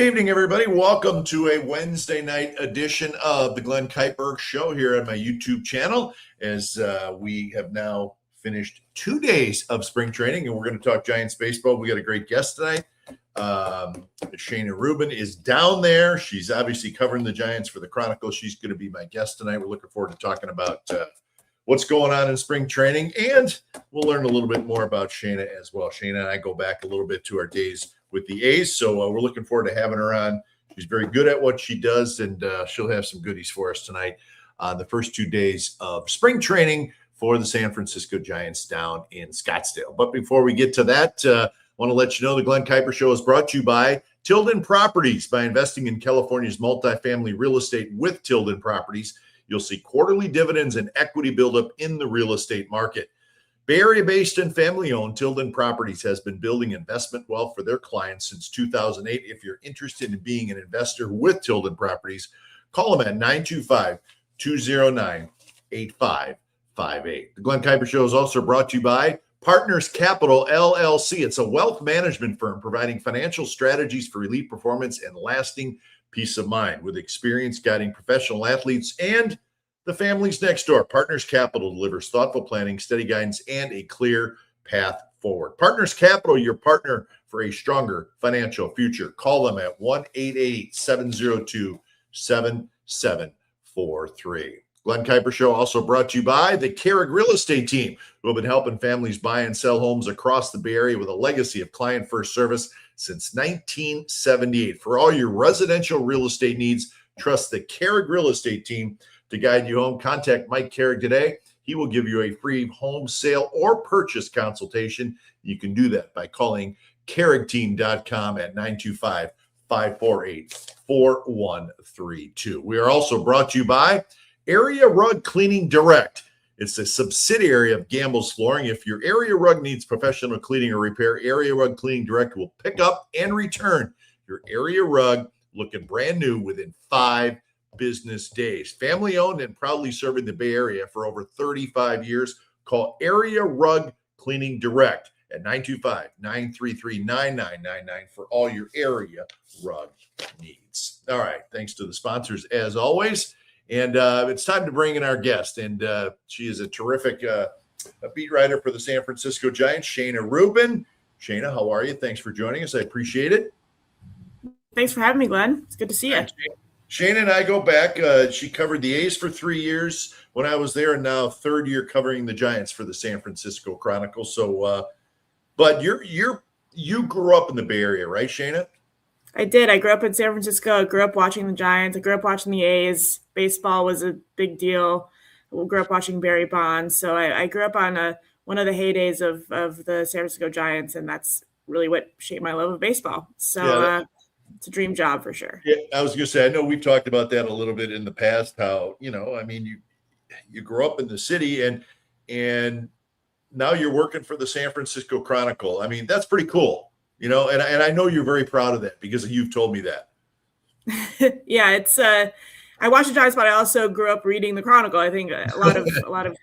evening, everybody. Welcome to a Wednesday night edition of the Glen Kuiper Show here on my YouTube channel. As we have now finished 2 days of spring training, and we're going to talk Giants baseball. We got a great guest tonight. Shayna Rubin is down there. She's obviously covering the Giants for the Chronicle. She's going to be my guest tonight. We're looking forward to talking about what's going on in spring training, and we'll learn a little bit more about Shayna as well. Shayna and I go back a little bit to our days with the A's, so we're looking forward to having her on. She's very good at what she does, and she'll have some goodies for us tonight on the first 2 days of spring training for the San Francisco Giants down in Scottsdale. But before we get to that, I want to let you know the Glen Kuiper Show is brought to you by Tilden Properties. By investing in California's multifamily real estate with Tilden Properties, you'll see quarterly dividends and equity buildup in the real estate market. Bay Area-based and family-owned, Tilden Properties has been building investment wealth for their clients since 2008. If you're interested in being an investor with Tilden Properties, call them at 925-209-8558. The Glen Kuiper Show is also brought to you by Partners Capital, LLC. It's a wealth management firm providing financial strategies for elite performance and lasting peace of mind. With experience guiding professional athletes and the families next door, Partners Capital delivers thoughtful planning, steady guidance, and a clear path forward. Partners Capital, your partner for a stronger financial future. Call them at 1-888-702-7743. Glen Kuiper Show also brought to you by the Carrig Real Estate Team, who have been helping families buy and sell homes across the Bay Area with a legacy of client-first service since 1978. For all your residential real estate needs, trust the Carrig Real Estate Team to guide you home. Contact Mike Carrig today. He will give you a free home sale or purchase consultation. You can do that by calling carrigteam.com at 925-548-4132. We are also brought to you by Area Rug Cleaning Direct. It's a subsidiary of Gamble's Flooring. If your area rug needs professional cleaning or repair, Area Rug Cleaning Direct will pick up and return your area rug looking brand new within 5 business days. Family owned and proudly serving the Bay Area for over 35 years. Call Area Rug Cleaning Direct at 925-933-9999 for all your area rug needs. All right. Thanks to the sponsors as always. And it's time to bring in our guest. And she is a terrific a beat writer for the San Francisco Giants, Shayna Rubin. Shayna, how are you? Thanks for joining us. I appreciate it. Thanks for having me, Glenn. It's good to see you. Shayna and I go back. She covered the A's for 3 years when I was there, and now third year covering the Giants for the San Francisco Chronicle. So, but you grew up in the Bay Area, right, Shayna? I did. I grew up in San Francisco. I grew up watching the Giants. I grew up watching the A's. Baseball was a big deal. I grew up watching Barry Bonds. So I grew up on one of the heydays of the San Francisco Giants, and that's really what shaped my love of baseball. So it's a dream job for sure. Yeah, I was going to say, I know we've talked about that a little bit in the past, how, I mean, you grew up in the city and now you're working for the San Francisco Chronicle. I mean, that's pretty cool. And I know you're very proud of that because you've told me that. Yeah, it's I watched the Giants, but I also grew up reading the Chronicle. I think a lot of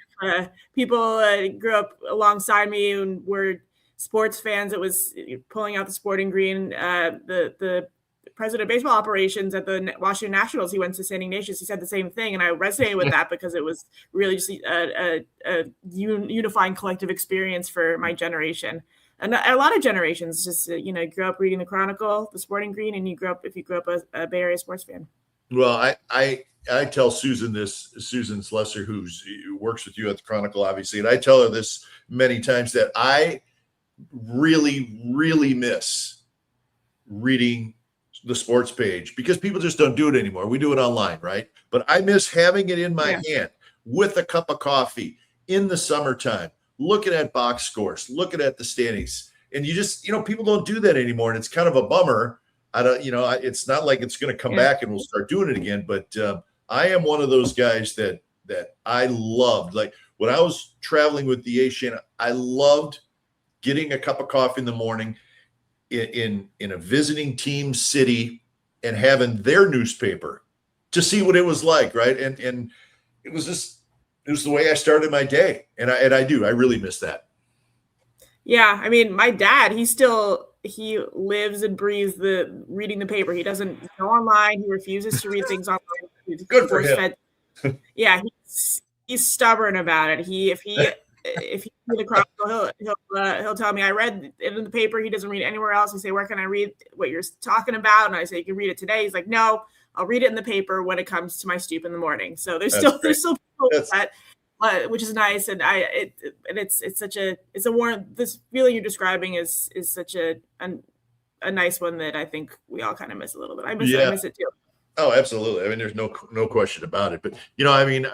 people grew up alongside me and were sports fans. It was pulling out the sporting green. The president of baseball operations at the Washington Nationals, he went to St. Ignatius. He said the same thing, and I resonated with that because it was really just a unifying collective experience for my generation. And a lot of generations just, grew up reading the Chronicle, the Sporting Green, and if you grew up a Bay Area sports fan. Well, I tell Susan Slesser, who works with you at the Chronicle, obviously, and I tell her this many times that I really, really miss reading the sports page because people just don't do it anymore. We do it online, right? But I miss having it in my hand with a cup of coffee in the summertime, looking at box scores, looking at the standings. And you just, people don't do that anymore. And it's kind of a bummer. It's not like it's going to come back and we'll start doing it again. But I am one of those guys that I loved. Like when I was traveling with the Shayna, I loved getting a cup of coffee in the morning in a visiting team city and having their newspaper to see what it was like. Right. And it was the way I started my day. And I really miss that. Yeah. I mean, my dad, he still he lives and breathes reading the paper. He doesn't go online. He refuses to read things online. He's Good for him. Yeah, he's stubborn about it. If he read the Chronicle, he'll tell me, I read it in the paper. He doesn't read it anywhere else. I say, where can I read what you're talking about? And I say, you can read it today. He's like, no, I'll read it in the paper when it comes to my stoop in the morning. So there's still people that, which is nice. And this feeling you're describing is such a nice one that I think we all kind of miss a little bit. I miss it too. Oh, absolutely. I mean, there's no question about it. But, I mean,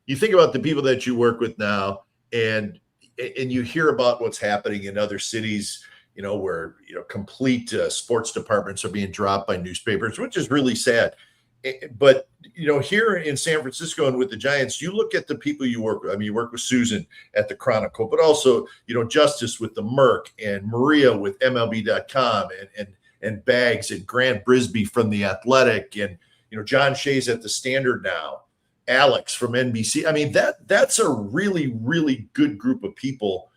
you think about the people that you work with now, and you hear about what's happening in other cities, where, complete sports departments are being dropped by newspapers, which is really sad. But, here in San Francisco and with the Giants, you look at the people you work with. I mean, you work with Susan at the Chronicle, but also, Justice with the Merc, and Maria with MLB.com, and Bags and Grant Brisbee from The Athletic, and, John Shay's at the Standard now, Alex from NBC. I mean, that's a really, really good group of people.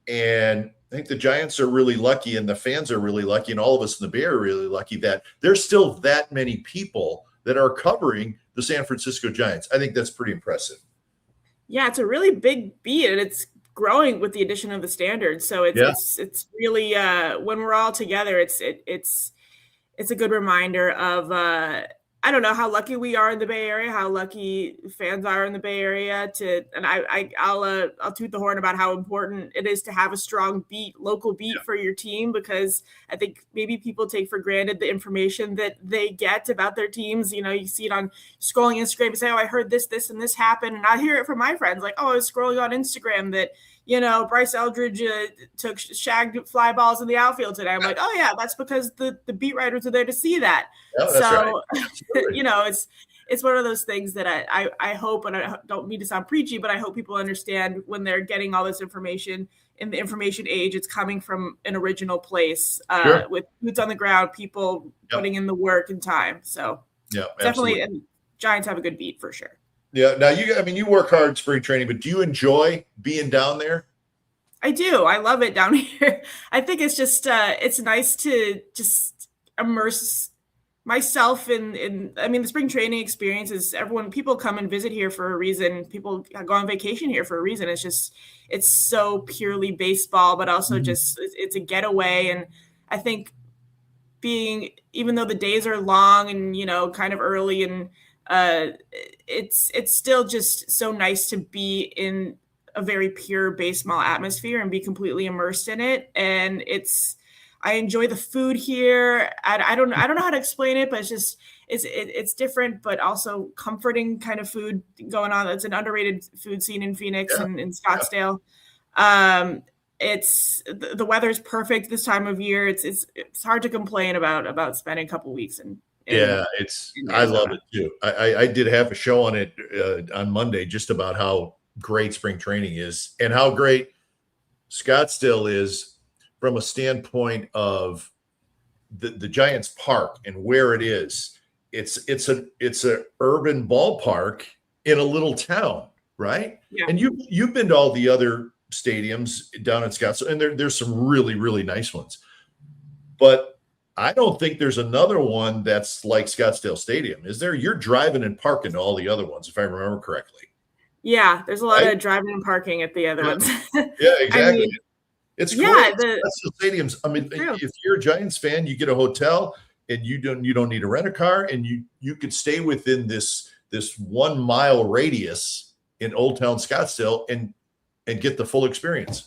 And I think the Giants are really lucky, and the fans are really lucky, and all of us in the Bay Area are really lucky that there's still that many people that are covering the San Francisco Giants. I think that's pretty impressive. Yeah, it's a really big beat, and it's growing with the addition of the Standard. So it's really when we're all together, it's a good reminder of I don't know how lucky we are in the Bay Area, how lucky fans are in the Bay Area and I'll toot the horn about how important it is to have a strong local beat for your team, because I think maybe people take for granted the information that they get about their teams. You see it on scrolling Instagram and say, oh, I heard this, and this happened. And I hear it from my friends like, oh, I was scrolling on Instagram that, Bryce Eldridge shagged fly balls in the outfield today. I'm like, oh yeah, that's because the beat writers are there to see that. Oh, so, right. It's one of those things that I hope, and I don't mean to sound preachy, but I hope people understand when they're getting all this information in the information age, it's coming from an original place with boots on the ground, people putting in the work and time. So definitely, and Giants have a good beat for sure. Yeah. Now you work hard spring training, but do you enjoy being down there? I do. I love it down here. I think it's just it's nice to just immerse myself in the spring training experience is people come and visit here for a reason. People go on vacation here for a reason. It's so purely baseball, but also just it's a getaway. And I think even though the days are long and, kind of early, and it's still just so nice to be in a very pure baseball atmosphere and be completely immersed in it. And I enjoy the food here. I don't know how to explain it, but it's different, but also comforting kind of food going on. It's an underrated food scene in Phoenix and in Scottsdale. It's the weather's perfect this time of year. It's hard to complain about spending a couple weeks I love it too. I did have a show on it on Monday, just about how great spring training is and how great Scottsdale is from a standpoint of the Giants Park and where it is. It's a urban ballpark in a little town, right? Yeah. And you've been to all the other stadiums down in Scottsdale, and there's some really, really nice ones. But I don't think there's another one that's like Scottsdale Stadium. Is there? You're driving and parking to all the other ones, if I remember correctly. Yeah, there's a lot of driving and parking at the other ones. Yeah, exactly. It's great. Scottsdale Stadiums. I mean, if you're a Giants fan, you get a hotel and you don't need to rent a car, and you could stay within this 1 mile radius in Old Town Scottsdale and get the full experience.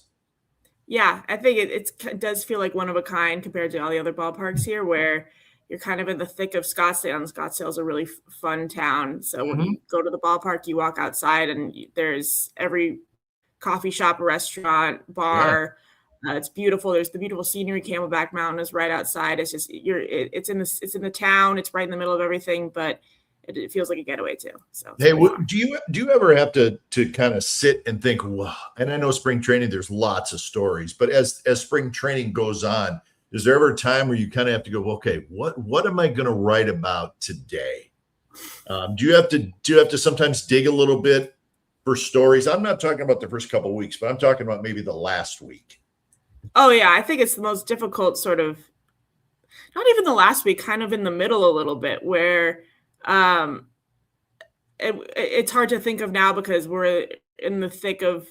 Yeah, I think it does feel like one of a kind compared to all the other ballparks here, where you're kind of in the thick of Scottsdale, and Scottsdale is a really fun town. So when you go to the ballpark, you walk outside and there's every coffee shop, restaurant, bar. It's beautiful. There's the beautiful scenery. Camelback Mountain is right outside. It's just it's in the town. It's right in the middle of everything, but it feels like a getaway too. So hey, do you ever have to kind of sit and think, wow? And I know spring training, there's lots of stories, but as spring training goes on, is there ever a time where you kind of have to go, okay, what am I going to write about today? Do you have to sometimes dig a little bit for stories? I'm not talking about the first couple of weeks, but I'm talking about maybe the last week. Oh yeah, I think it's the most difficult sort of not even the last week, kind of in the middle a little bit, where it's hard to think of now because we're in the thick of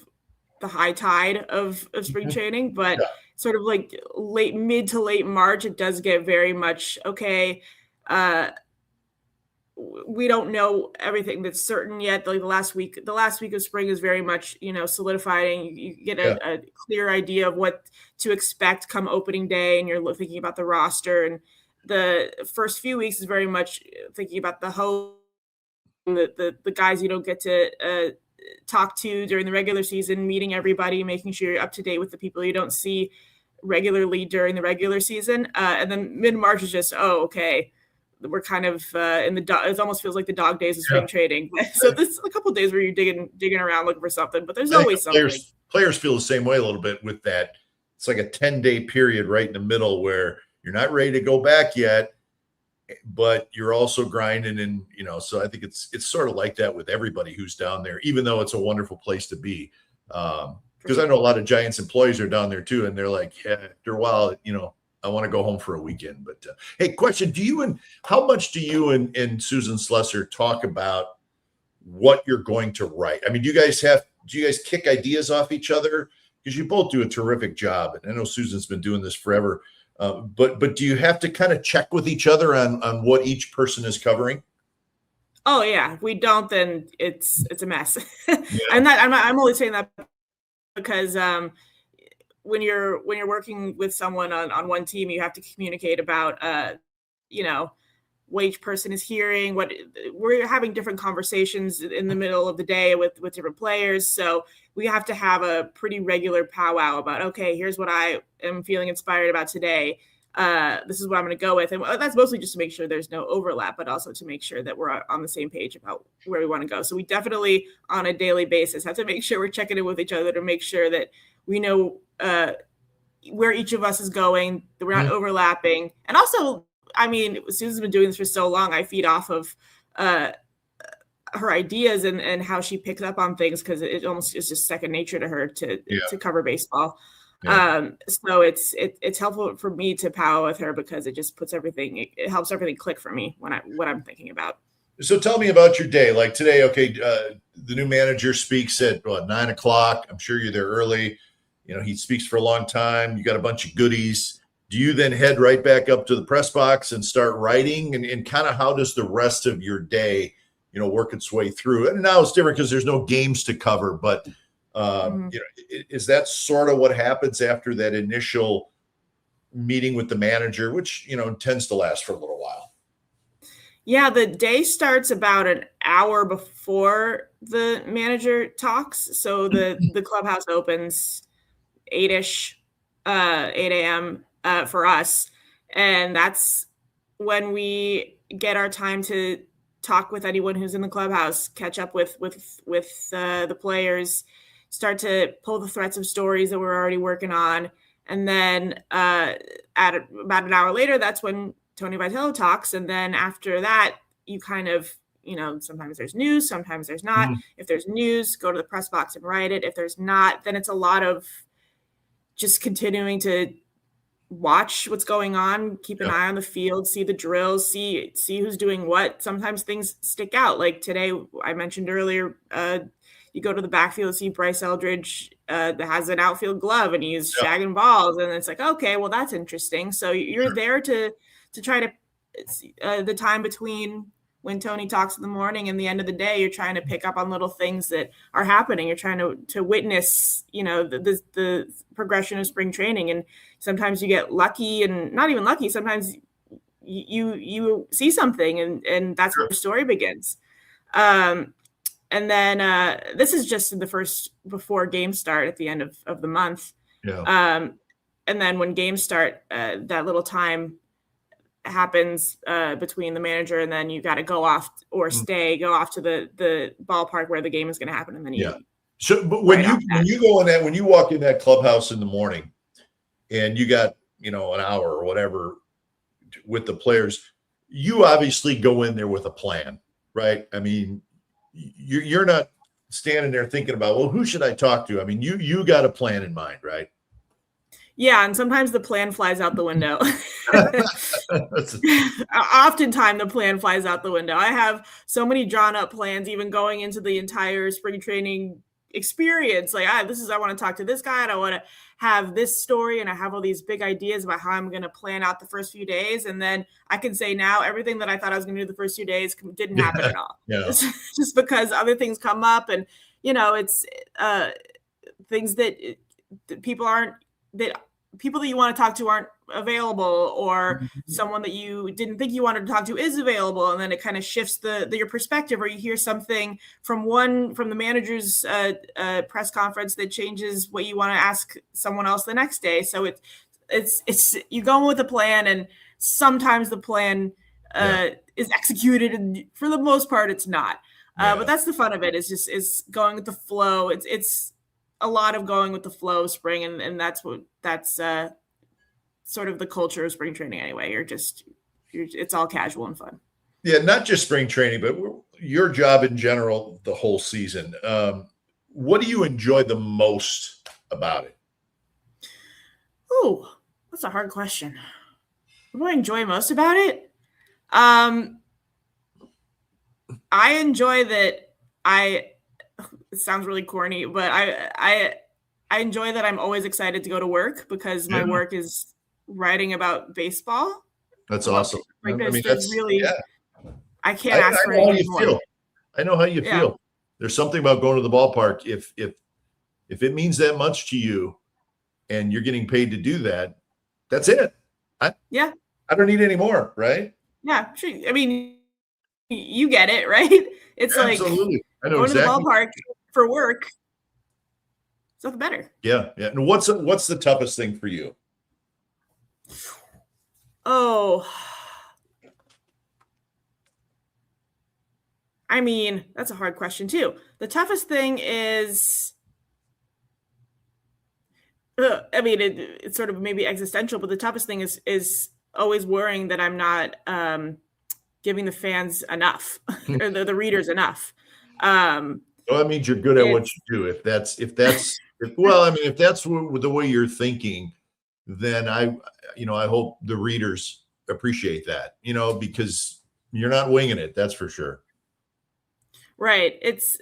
the high tide of spring training, but Yeah. sort of like mid to late March, it does get very much, okay, we don't know everything that's certain yet. Like the last week of spring is very much, solidifying. You get a clear idea of what to expect come opening day, and you're thinking about the roster. And the first few weeks is very much thinking about the hope, the guys you don't get to talk to during the regular season, meeting everybody, making sure you're up to date with the people you don't see regularly during the regular season. And then mid-March is just, okay, we're kind of in the it almost feels like the dog days of spring training. So there's a couple of days where you're digging around looking for something, but there's always something. Players feel the same way a little bit with that. It's like a 10-day period right in the middle where you're not ready to go back yet, but you're also grinding. And, so I think it's sort of like that with everybody who's down there, even though it's a wonderful place to be. Because I know a lot of Giants employees are down there too. And they're like, after a while, I want to go home for a weekend. But hey, question: how much do you and Susan Slesser talk about what you're going to write? I mean, do you guys kick ideas off each other? Because you both do a terrific job, and I know Susan's been doing this forever. But do you have to kind of check with each other on what each person is covering? Oh yeah, if we don't, then it's a mess. I'm only saying that because when you're working with someone on one team, you have to communicate about what each person is hearing. What we're having different conversations in the middle of the day with different players, so we have to have a pretty regular powwow about, okay, here's what I am feeling inspired about today. This is what I'm going to go with, and that's mostly just to make sure there's no overlap, but also to make sure that we're on the same page about where we want to go. So we definitely, on a daily basis, have to make sure we're checking in with each other to make sure that we know where each of us is going, that we're not overlapping. And also, I mean, Susan's been doing this for so long. I feed off of her ideas and how she picks up on things, because it almost is just second nature to her to cover baseball. Yeah. So it's helpful for me to powwow with her, because it just puts everything, it helps everything click for me when what I'm thinking about. So tell me about your day. Like today, okay, the new manager speaks at 9:00. I'm sure you're there early. He speaks for a long time. You got a bunch of goodies. Do you then head right back up to the press box and start writing? And kind of how does the rest of your day, work its way through? And now it's different because there's no games to cover, but is that sort of what happens after that initial meeting with the manager, which, tends to last for a little while? Yeah, the day starts about an hour before the manager talks. So the clubhouse opens 8-ish, 8 a.m. For us. And that's when we get our time to talk with anyone who's in the clubhouse, catch up with the players, start to pull the threads of stories that we're already working on. And then at about an hour later, that's when Tony Vitello talks. And then after that, you kind of, sometimes there's news, sometimes there's not. If there's news, go to the press box and write it. If there's not, then it's a lot of just continuing to watch what's going on, keep an eye on the field, see the drills, see who's doing what. Sometimes things stick out. Like today, I mentioned earlier, you go to the backfield, see Bryce Eldridge that has an outfield glove and he's shagging balls. And it's like, okay, well, that's interesting. So you're there to try to the time between when Tony talks in the morning and the end of the day, you're trying to pick up on little things that are happening. You're trying to witness, the progression of spring training. And sometimes you get lucky, and not even lucky. Sometimes you see something and that's where the story begins. And then this is just in the first, before games start at the end of the month. And then when games start, that little time happens between the manager and then you got to go off or go off to the ballpark where the game is going to happen. And then So, but when you go in that, when you walk in that clubhouse in the morning and you got, an hour or whatever with the players, you obviously go in there with a plan, right? I mean, you're not standing there thinking about, well, who should I talk to? I mean, you got a plan in mind, right? Yeah, and sometimes the plan flies out the window. Oftentimes the plan flies out the window. I have so many drawn up plans, even going into the entire spring training experience. Like, I want to talk to this guy, and I want to have this story, and I have all these big ideas about how I'm going to plan out the first few days. And then I can say now everything that I thought I was going to do the first few days didn't happen at all. Yeah. Just because other things come up, and it's things that people that you want to talk to aren't available, or someone that you didn't think you wanted to talk to is available, and then it kind of shifts your perspective, or you hear something from the manager's press conference that changes what you want to ask someone else the next day. So it's you go with a plan, and sometimes the plan is executed, and for the most part it's not. But that's the fun of it, is going with the flow. It's a lot of going with the flow of spring, and that's sort of the culture of spring training anyway. It's all casual and fun. Yeah, not just spring training, but your job in general, the whole season. What do you enjoy the most about it? Oh, that's a hard question. What do I enjoy most about it? I enjoy that it sounds really corny, but I enjoy that I'm always excited to go to work, because my work is writing about baseball. That's awesome. Like there's really, I can't ask for anything more. I know how you feel. There's something about going to the ballpark. If it means that much to you and you're getting paid to do that, that's it. I don't need any more, right? Yeah, sure. I mean, you get it, right? It's absolutely. I know going exactly. to the ballpark for work. It's nothing better. Yeah. And what's the toughest thing for you? Oh, I mean, that's a hard question too. The toughest thing is, it's sort of maybe existential, but the toughest thing is always worrying that I'm not giving the fans enough, or the readers enough. Well, that means you're good at what you do. If that's the way you're thinking, then I hope the readers appreciate that, because you're not winging it. That's for sure. Right. It's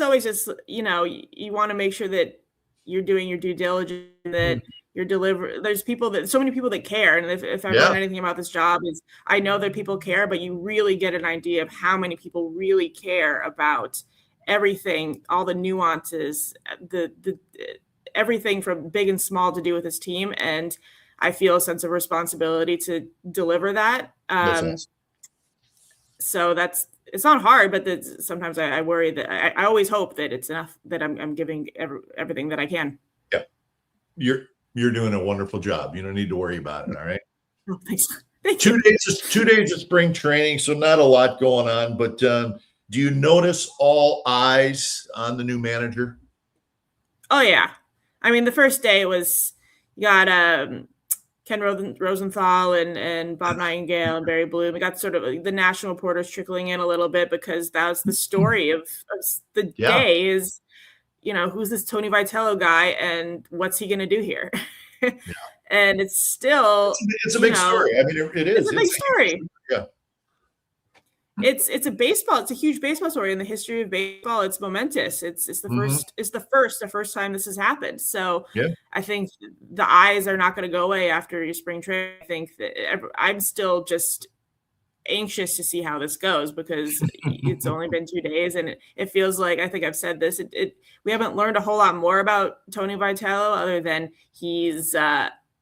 always just, you want to make sure that you're doing your due diligence, that you're delivering. There's so many people that care. And if I've learned anything about this job, is I know that people care, but you really get an idea of how many people really care about everything, all the nuances, the everything from big and small to do with this team. And I feel a sense of responsibility to deliver that. So it's not hard, but sometimes I worry that I always hope that it's enough, that I'm giving everything that I can. Yeah. You're doing a wonderful job. You don't need to worry about it. All right. Oh, thanks. Thank 2 days of spring training. So not a lot going on, but do you notice all eyes on the new manager? Oh yeah. I mean, the first day was, you got Ken Rosenthal and Bob Nightingale and Barry Bloom. We got sort of the national reporters trickling in a little bit, because that was the story of the day is, who's this Tony Vitello guy and what's he going to do here? And it's still, it's a big story. I mean, it is. It's a big story. Yeah. It's a huge baseball story in the history of baseball. It's momentous. It's the first time this has happened. So I think the eyes are not going to go away after your spring training. I think that I'm still just anxious to see how this goes, because it's only been 2 days, and it feels like, I think I've said this, we haven't learned a whole lot more about Tony Vitello, other than he's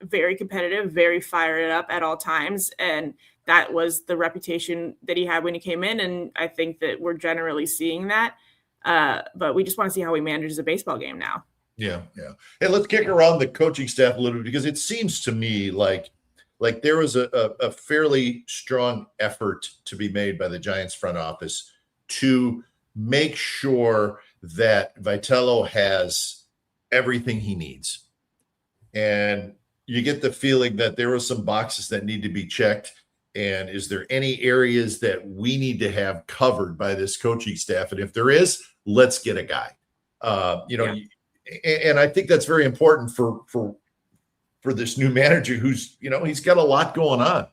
very competitive, very fired up at all times, and that was the reputation that he had when he came in. And I think that we're generally seeing that. But we just want to see how he manages a baseball game now. Yeah. Hey, let's kick around the coaching staff a little bit, because it seems to me like there was a fairly strong effort to be made by the Giants front office to make sure that Vitello has everything he needs. And you get the feeling that there were some boxes that need to be checked. And is there any areas that we need to have covered by this coaching staff? And if there is, let's get a guy. And I think that's very important for for this new manager who's, he's got a lot going on.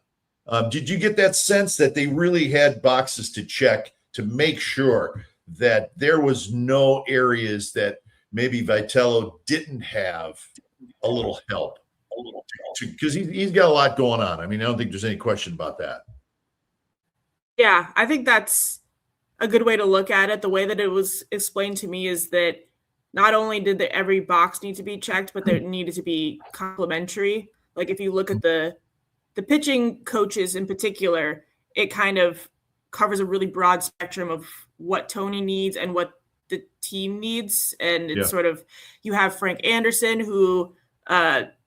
Did you get that sense that they really had boxes to check to make sure that there was no areas that maybe Vitello didn't have a little help? Because he's got a lot going on. I mean, I don't think there's any question about that. Yeah, I think that's a good way to look at it. The way that it was explained to me is that not only did every box need to be checked, but there needed to be complementary. Like if you look at the pitching coaches in particular, it kind of covers a really broad spectrum of what Tony needs and what the team needs. And it's sort of, you have Frank Anderson, who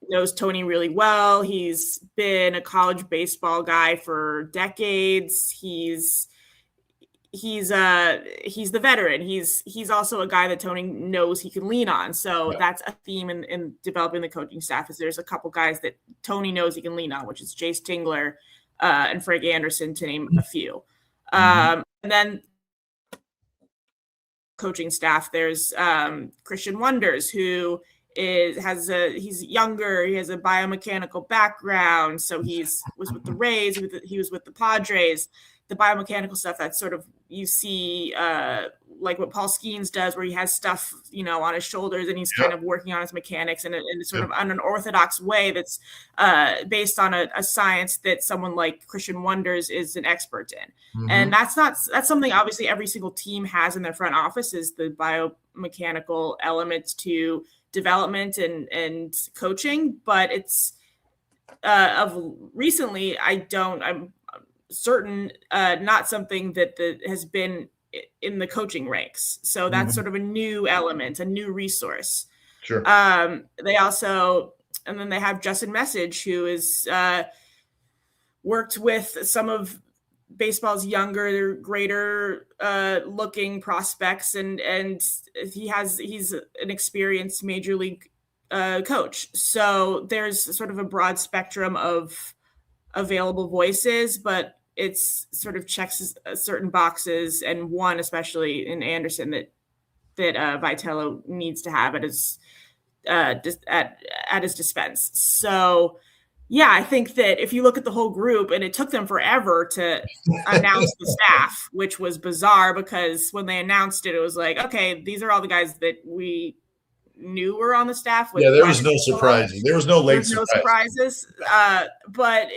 knows Tony really well. He's been a college baseball guy for decades. He's the veteran. He's also a guy that Tony knows he can lean on. So that's a theme in developing the coaching staff, is there's a couple guys that Tony knows he can lean on, which is Jace Tingler and Frank Anderson, to name a few. And then coaching staff, there's Christian Wonders, who he's younger, he has a biomechanical background, so was with the Rays, he was with the Padres. The biomechanical stuff, that's sort of, you see like what Paul Skeens does, where he has stuff, on his shoulders, and he's kind of working on his mechanics in sort of an unorthodox way that's based on a science that someone like Christian Wonders is an expert in. And that's something obviously every single team has in their front office, is the biomechanical elements to development and coaching. But it's of recently, I'm certain not something that has been in the coaching ranks. So that's sort of a new element, a new resource. Sure. They also, and then they have Justin Message, who is worked with some of baseball's younger, greater looking prospects, and he's an experienced major league coach. So there's sort of a broad spectrum of available voices, but it's sort of checks certain boxes, and one especially in Anderson that Vitello needs to have at his dispense. So yeah, I think that if you look at the whole group, and it took them forever to announce the staff, which was bizarre, because when they announced it, it was like, okay, these are all the guys that we knew were on the staff. There was no surprising. There was no late surprises. But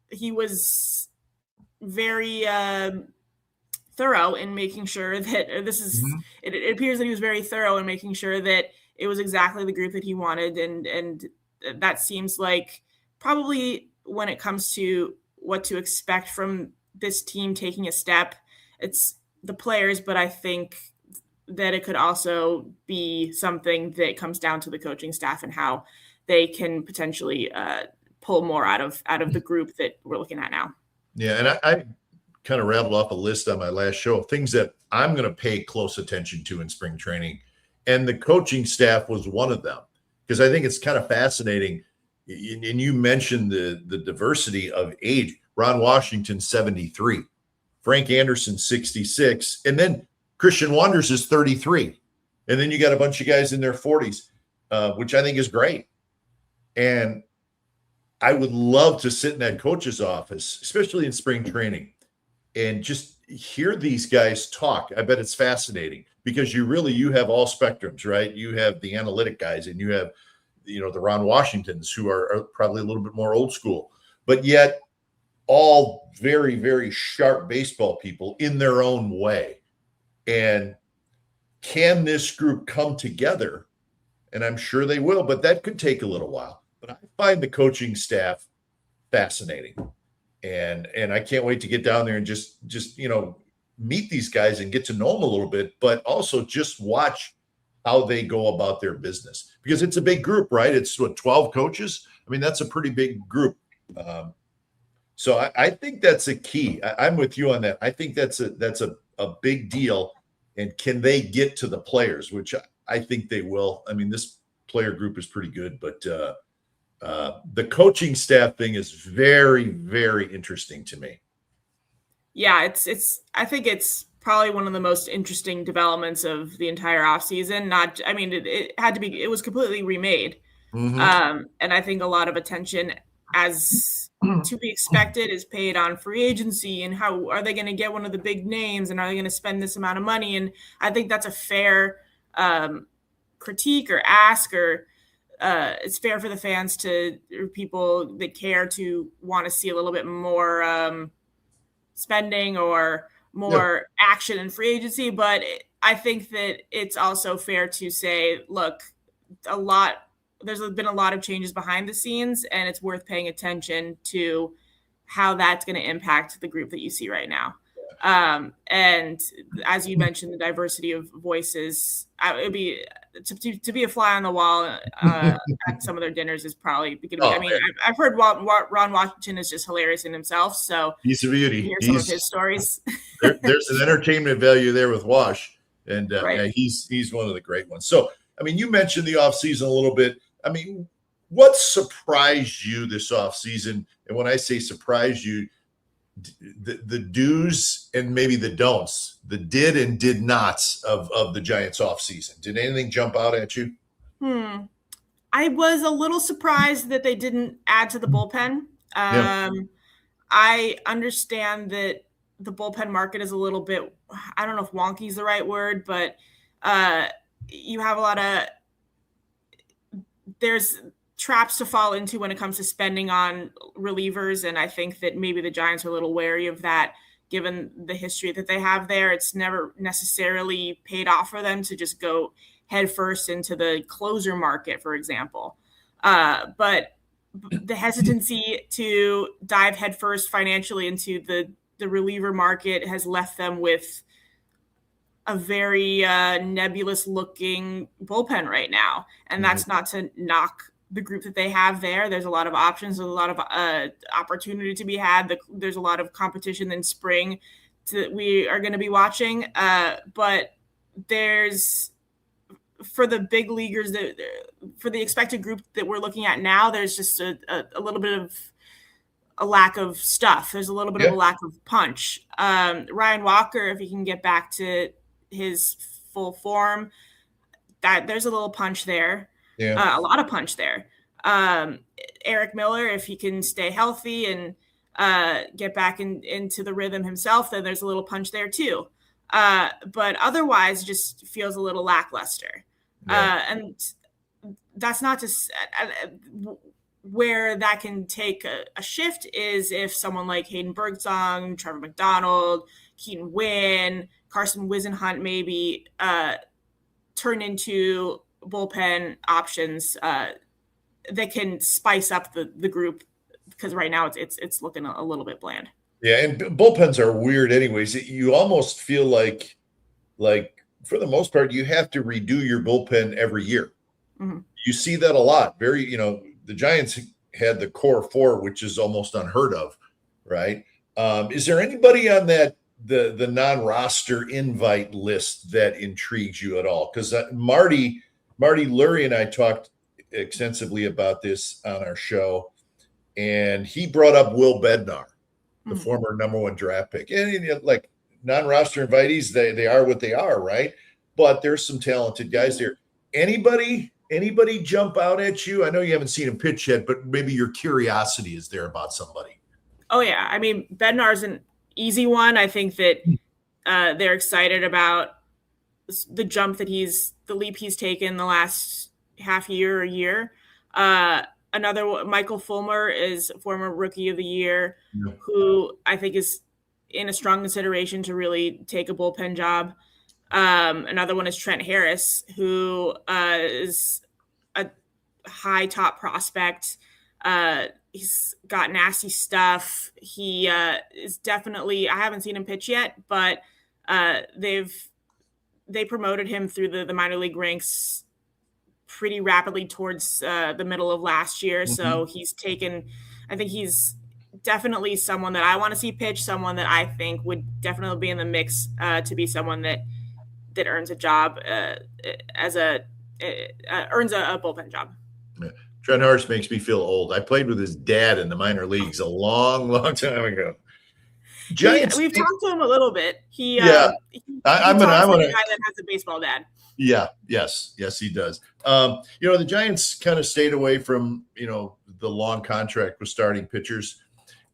he was very thorough in making sure that it appears that he was very thorough in making sure that it was exactly the group that he wanted. And that seems like probably, when it comes to what to expect from this team taking a step, it's the players, but I think that it could also be something that comes down to the coaching staff and how they can potentially pull more out of the group that we're looking at now. Yeah, and I kind of rattled off a list on my last show of things that I'm going to pay close attention to in spring training, and the coaching staff was one of them, because I think it's kind of fascinating. And you mentioned the diversity of age. Ron Washington, 73, Frank Anderson, 66, and then Christian Wonders is 33. And then you got a bunch of guys in their 40s, which I think is great. And I would love to sit in that coach's office, especially in spring training, and just hear these guys talk. I bet it's fascinating, because you have all spectrums, right? You have the analytic guys, and you have, the Ron Washingtons, who are probably a little bit more old school, but yet all very, very sharp baseball people in their own way. And can this group come together? And I'm sure they will, but that could take a little while. But I find the coaching staff fascinating, and I can't wait to get down there and just meet these guys and get to know them a little bit, but also just watch how they go about their business, because it's a big group, right? It's 12 coaches. I mean, that's a pretty big group. So I think that's a key. I'm with you on that. I think that's a big deal. And can they get to the players, which I think they will. I mean, this player group is pretty good, but the coaching staff thing is very, very interesting to me. Yeah, I think it's probably one of the most interesting developments of the entire offseason. It had to be, it was completely remade. And I think a lot of attention, as to be expected, is paid on free agency and how are they going to get one of the big names and are they going to spend this amount of money. And I think that's a fair critique or ask, or it's fair for the fans to, or people that care, to want to see a little bit more spending or more action in free agency. But I think that it's also fair to say, look, there's been a lot of changes behind the scenes, and it's worth paying attention to how that's going to impact the group that you see right now. And as you mentioned, the diversity of voices, it would be to be a fly on the wall at some of their dinners is probably going to be. I mean, I've heard Ron Washington is just hilarious in himself, so he's a beauty. Hear some of his stories. There's an entertainment value there with Wash, and Right. yeah, he's one of the great ones. So, I mean, you mentioned the offseason a little bit. I mean, what surprised you this offseason? And when I say surprised you, the do's and maybe the don'ts, the did and did nots of the Giants offseason. Did anything jump out at you? I was a little surprised that they didn't add to the bullpen. I understand that the bullpen market is a little bit, I don't know if wonky is the right word, but you have a lot of, there's traps to fall into when it comes to spending on relievers. And I think that maybe the Giants are a little wary of that, given the history that they have there. It's never necessarily paid off for them to just go headfirst into the closer market, for example. But the hesitancy to dive headfirst financially into the reliever market has left them with a very nebulous looking bullpen right now. And that's not to knock the group that they have there. There's a lot of options. There's a lot of opportunity to be had. There's a lot of competition in spring that we are going to be watching. But there's, for the big leaguers, for the expected group that we're looking at now, there's just a little bit of a lack of stuff. There's a little bit of a lack of punch. Ryan Walker, if he can get back to his full form, that there's a little punch there. A lot of punch there. Eric Miller, if he can stay healthy and get back into the rhythm himself, then there's a little punch there too. But otherwise, just feels a little lackluster. And that's not to where that can take a shift is if someone like Hayden Birdsong, Trevor McDonald, Keaton Wynn, Carson Wisenhunt maybe turn into bullpen options that can spice up the group, because right now it's looking a little bit bland. Yeah, and bullpens are weird anyways. You almost feel like for the most part, you have to redo your bullpen every year. You see that a lot. The Giants had the core four, which is almost unheard of, right? Is there anybody on that the non-roster invite list that intrigues you at all? Because Marty Lurie and I talked extensively about this on our show, and he brought up Will Bednar, the former #1 draft pick. And like non-roster invitees, they are what they are, right? But there's some talented guys there. Anybody jump out at you? I know you haven't seen him pitch yet, but maybe your curiosity is there about somebody. Oh yeah, I mean, Bednar's an easy one. I think that they're excited about the leap he's taken the last half year or year. Another one, Michael Fulmer, is former Rookie of the Year, who I think is in a strong consideration to really take a bullpen job. Another one is Trent Harris, who is a high top prospect. He's got nasty stuff. He is definitely, I haven't seen him pitch yet, but they promoted him through the minor league ranks pretty rapidly towards the middle of last year. So I think he's definitely someone that I want to see pitch, someone that I think would definitely be in the mix to be someone that earns a job earns a bullpen job. Trent Harris makes me feel old. I played with his dad in the minor leagues a long, long time ago. Giants. We've talked to him a little bit. I'm a guy that has a baseball dad. Yeah, yes, he does. The Giants kind of stayed away from, the long contract with starting pitchers.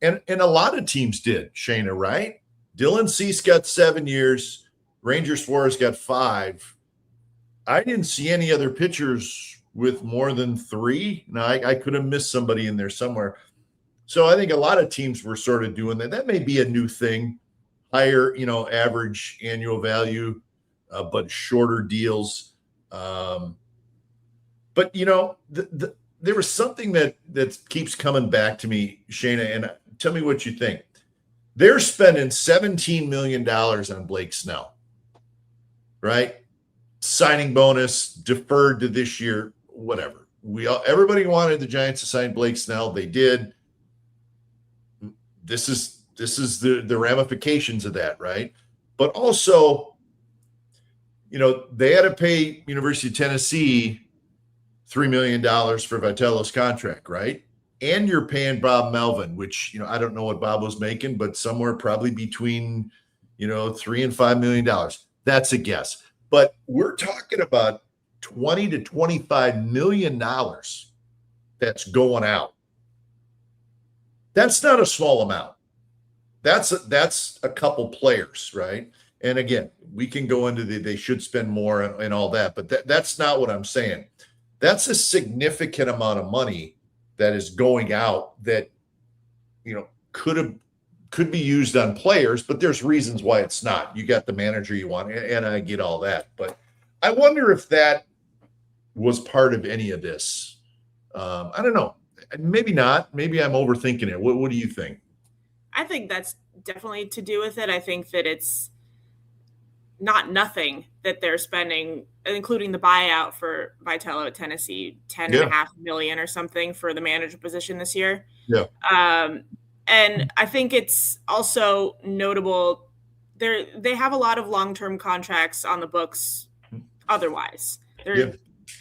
And a lot of teams did, Shayna, right? Dylan Cease got 7 years. Ranger Suarez got 5. I didn't see any other pitchers with more than 3. Now, I could have missed somebody in there somewhere. So I think a lot of teams were sort of doing that. That may be a new thing. Higher, average annual value, but shorter deals. But there was something that keeps coming back to me, Shayna, and tell me what you think. They're spending $17 million on Blake Snell, right? Signing bonus deferred to this year, whatever. Everybody wanted the Giants to sign Blake Snell. They did. This is the ramifications of that, right? But also, they had to pay University of Tennessee $3 million for Vitello's contract, right? And you're paying Bob Melvin, which, I don't know what Bob was making, but somewhere probably between, $3 and $5 million. That's a guess. But we're talking about $20 to $25 million that's going out. That's not a small amount. That's a couple players, right? And again, we can go into they should spend more and all that, but that's not what I'm saying. That's a significant amount of money that is going out that could be used on players, but there's reasons why it's not. You got the manager you want, and I get all that, but I wonder if that was part of any of this. I don't know. Maybe not. Maybe I'm overthinking it. What do you think? I think that's definitely to do with it. I think that it's not nothing that they're spending, including the buyout for Vitello at Tennessee, $10.5 million or something for the manager position this year. Yeah. And I think it's also notable they have a lot of long-term contracts on the books otherwise.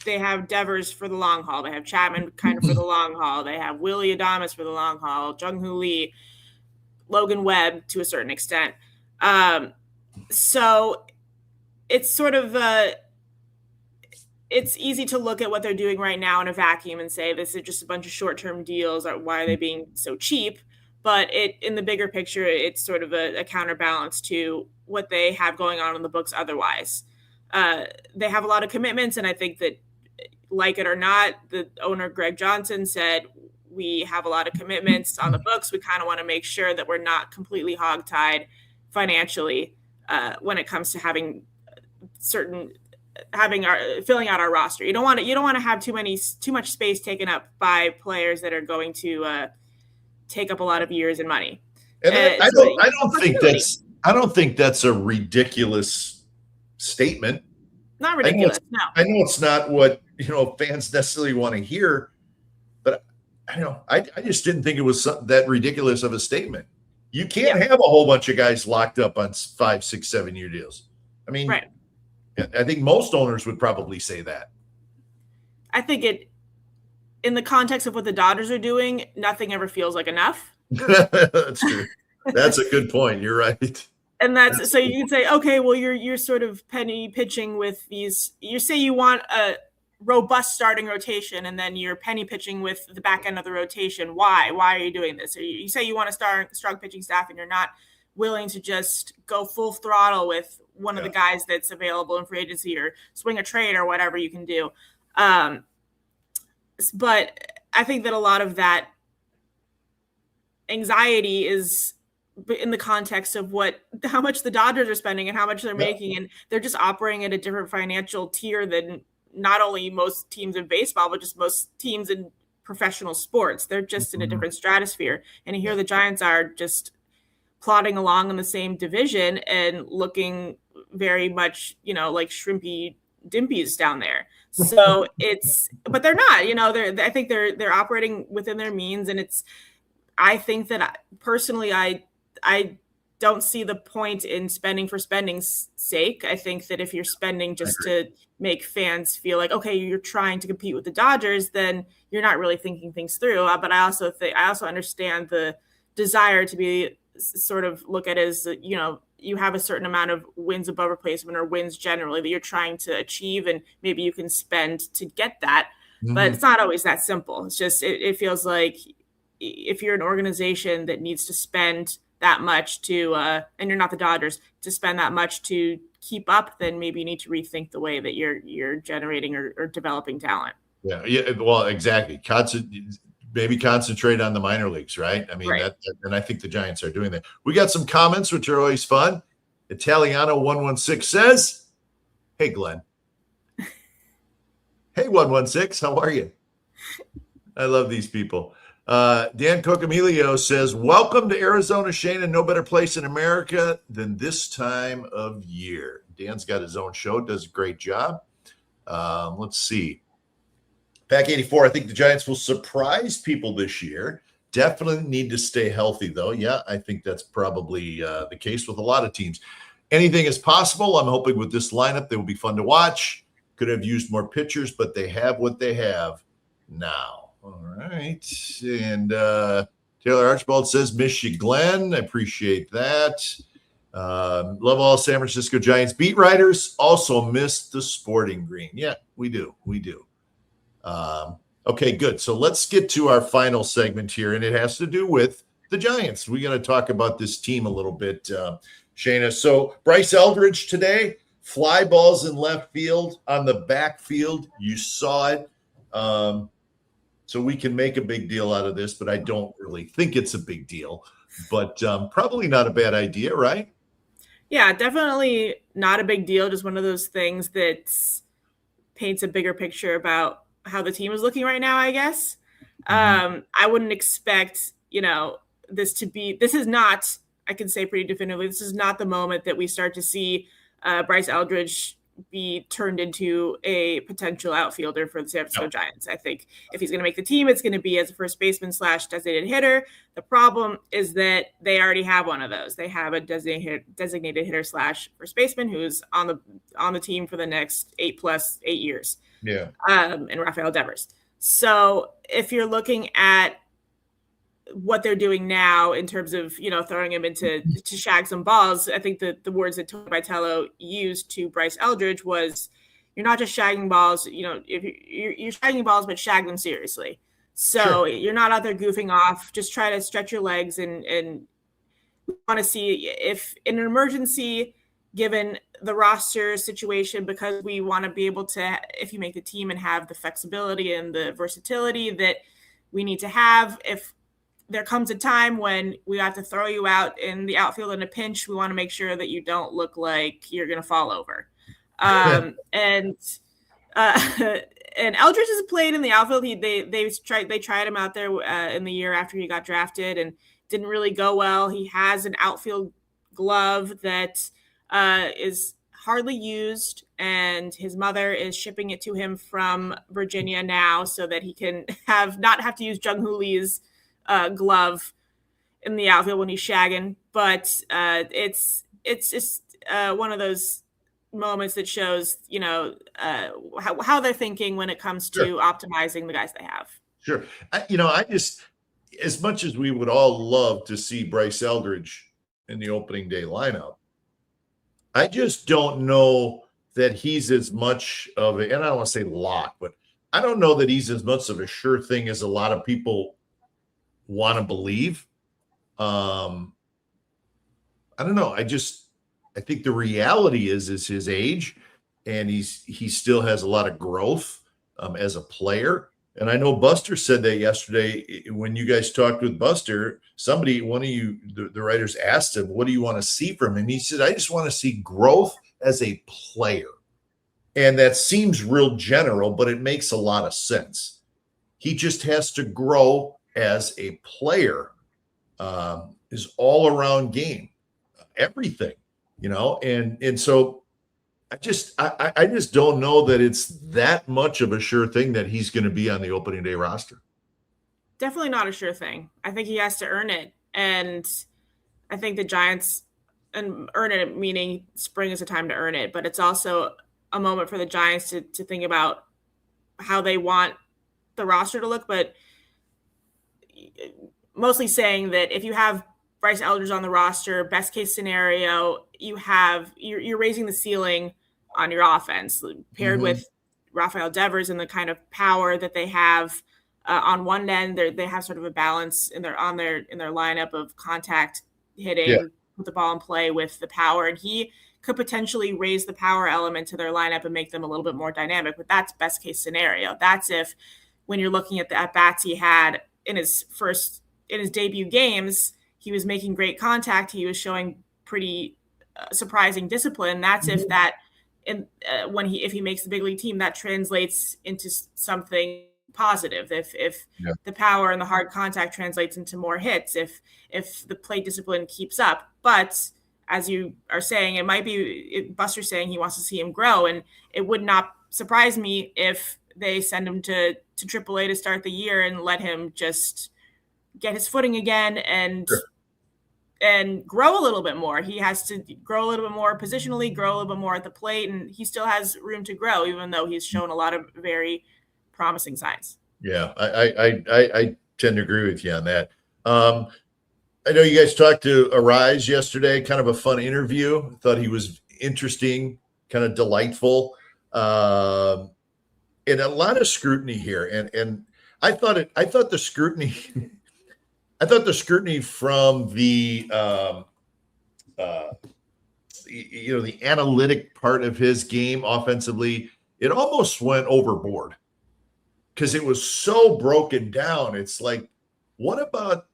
They have Devers for the long haul. They have Chapman kind of for the long haul. They have Willie Adames for the long haul, Jung-Hoo Lee, Logan Webb to a certain extent. So it's sort of it's easy to look at what they're doing right now in a vacuum and say this is just a bunch of short-term deals. Why are they being so cheap? But in the bigger picture, it's sort of a counterbalance to what they have going on in the books otherwise. They have a lot of commitments, and I think that, like it or not, the owner, Greg Johnson, said, we have a lot of commitments on the books. We kind of want to make sure that we're not completely hogtied financially when it comes to filling out our roster. You don't want to have too much space taken up by players that are going to take up a lot of years and money. And I don't think that's a ridiculous statement. Not ridiculous. I know it's not what fans necessarily want to hear, but I just didn't think it was that ridiculous of a statement. You can't have a whole bunch of guys locked up on 5, 6, 7-year deals. I mean, right. I think most owners would probably say that. I think in the context of what the Dodgers are doing, nothing ever feels like enough. That's true. That's a good point. You're right. And that's so you can say, okay, well, you're sort of penny pitching with these. You say you want a robust starting rotation, and then you're penny pitching with the back end of the rotation. Why? Why are you doing this? Or you say you want a strong pitching staff, and you're not willing to just go full throttle with one of the guys that's available in free agency or swing a trade or whatever you can do. But I think that a lot of that anxiety is in the context of how much the Dodgers are spending and how much they're making, and they're just operating at a different financial tier than not only most teams in baseball, but just most teams in professional sports. They're just in a different stratosphere. And here the Giants are just plodding along in the same division and looking very much, like shrimpy dimpies down there. So but they're not, I think they're operating within their means. And I think that personally, I don't see the point in spending for spending's sake. I think that if you're spending just to make fans feel like, okay, you're trying to compete with the Dodgers, then you're not really thinking things through. But I also understand the desire to be sort of look at it as, you have a certain amount of wins above replacement or wins generally that you're trying to achieve, and maybe you can spend to get that. But it's not always that simple. It's just it feels like if you're an organization that needs to spend that much to and you're not the Dodgers, to spend that much to keep up, then maybe you need to rethink the way that you're generating or developing talent. Yeah, well, exactly. Maybe concentrate on the minor leagues, right? I mean, Right. and I think the Giants are doing that. We got some comments, which are always fun. Italiano116 says, "Hey, Glenn." Hey, 116, how are you? I love these people. Dan Cocamilio says, "Welcome to Arizona, Shayna. No better place in America than this time of year." Dan's got his own show, does a great job. Let's see. Pack 84, I think the Giants will surprise people this year. Definitely need to stay healthy, though. Yeah, I think that's probably the case with a lot of teams. Anything is possible. I'm hoping with this lineup, they will be fun to watch. Could have used more pitchers, but they have what they have now. All right. And Taylor Archibald says, "Miss you, Glenn." I appreciate that. Love all San Francisco Giants beat writers. Also miss the Sporting Green. Yeah, we do. We do. Okay, good. So let's get to our final segment here, and it has to do with the Giants. We're going to talk about this team a little bit, Shayna. So Bryce Eldridge today, fly balls in left field on the backfield. You saw it. So we can make a big deal out of this, but I don't really think it's a big deal. But probably not a bad idea, right? Yeah, definitely not a big deal. Just one of those things that paints a bigger picture about how the team is looking right now, I guess. I wouldn't expect, this is not, I can say pretty definitively, this is not the moment that we start to see Bryce Eldridge be turned into a potential outfielder for the San Francisco Giants. I think if he's going to make the team, it's going to be as a first baseman / designated hitter. The problem is that they already have one of those. They have a designated hitter / first baseman who's on the team for the next 8 years. Yeah. And Rafael Devers. So if you're looking at what they're doing now in terms of, throwing him to shag some balls, I think the words that Tony Vitello used to Bryce Eldridge was, you're not just shagging balls, if you're shagging balls, but shag them seriously. So You're not out there goofing off. Just try to stretch your legs and want to see if in an emergency, given the roster situation, because we want to be able to, if you make the team and have the flexibility and the versatility that we need to have, if there comes a time when we have to throw you out in the outfield in a pinch, we want to make sure that you don't look like you're going to fall over. And Eldridge has played in the outfield. They tried him out there in the year after he got drafted and didn't really go well. He has an outfield glove that is hardly used, and his mother is shipping it to him from Virginia now so that he can not have to use Jung Hoo Lee's glove in the outfield when he's shagging. But it's just one of those moments that shows, how they're thinking when it comes to optimizing the guys they have. Sure. I just, as much as we would all love to see Bryce Eldridge in the opening day lineup, I just don't know that he's as much of and I don't want to say lock, but I don't know that he's as much of a sure thing as a lot of people want to believe. I don't know. I think the reality is his age, and he still has a lot of growth as a player. And I know Buster said that yesterday when you guys talked with Buster. One of you, the writers, asked him, "What do you want to see from him?" And he said, "I just want to see growth as a player." And that seems real general, but it makes a lot of sense. He just has to grow as a player, his all-around game, everything, and so I just don't know that it's that much of a sure thing that he's going to be on the opening day roster. Definitely not a sure thing. I think he has to earn it. And I think the Giants, and earn it meaning spring is a time to earn it, but it's also a moment for the Giants to think about how they want the roster to look, but mostly saying that if you have Bryce Elder's on the roster. Best case scenario, you're raising the ceiling on your offense, paired with Rafael Devers and the kind of power that they have on one end. They have sort of a balance in their lineup of contact hitting, put the ball in play with the power, and he could potentially raise the power element to their lineup and make them a little bit more dynamic. But that's best case scenario. That's if, when you're looking at the at-bats he had in his debut games, he was making great contact. He was showing pretty surprising discipline. That's if that, if he makes the big league team, that translates into something positive. If the power and the hard contact translates into more hits, if the plate discipline keeps up. But as you are saying, it might be Buster's saying he wants to see him grow, and it would not surprise me if they send him to AAA to start the year and let him just get his footing again and grow a little bit more. He has to grow a little bit more positionally, grow a little bit more at the plate, and he still has room to grow, even though he's shown a lot of very promising signs. Yeah, I tend to agree with you on that. I know you guys talked to Arise yesterday, kind of a fun interview. Thought he was interesting, kind of delightful, and a lot of scrutiny here. And I thought the scrutiny from the the analytic part of his game offensively, it almost went overboard because it was so broken down. It's like, what about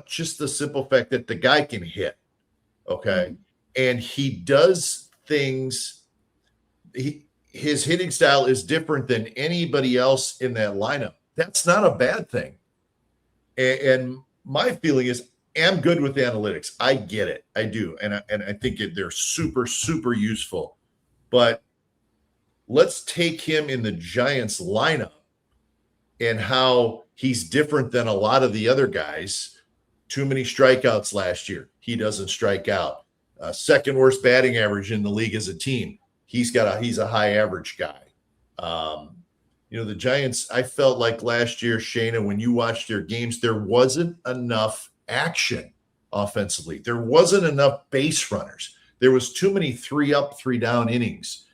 just the simple fact that the guy can hit, okay, and he does things. His hitting style is different than anybody else in that lineup. That's not a bad thing. And my feeling is, I'm good with analytics. I get it. I do. And I think they're super, super useful. But let's take him in the Giants lineup and how he's different than a lot of the other guys. Too many strikeouts last year. He doesn't strike out. Second worst batting average in the league as a team. He's a high average guy. The Giants, I felt like last year, Shayna, when you watched their games, there wasn't enough action offensively. There wasn't enough base runners. There was too many 3 up, 3 down innings.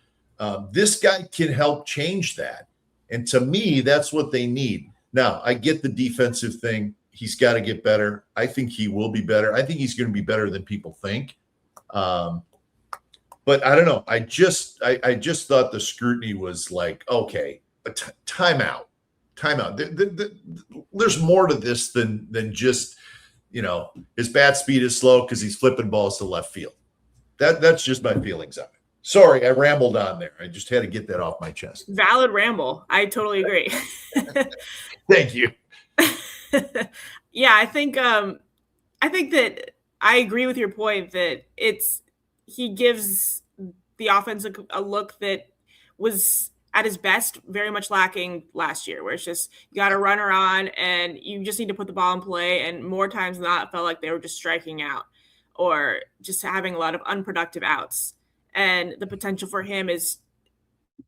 This guy can help change that. And to me, that's what they need. Now, I get the defensive thing. He's got to get better. I think he will be better. I think he's going to be better than people think. But I don't know. I just thought the scrutiny was like, okay, timeout. There's more to this than just, his bat speed is slow because he's flipping balls to left field. That's just my feelings of it. Sorry, I rambled on there. I just had to get that off my chest. Valid ramble. I totally agree. Thank you. Yeah, I think that I agree with your point that he gives the offense a look that was at his best very much lacking last year, where it's just you got a runner on and you just need to put the ball in play, and more times than not, it felt like they were just striking out or just having a lot of unproductive outs. And the potential for him is,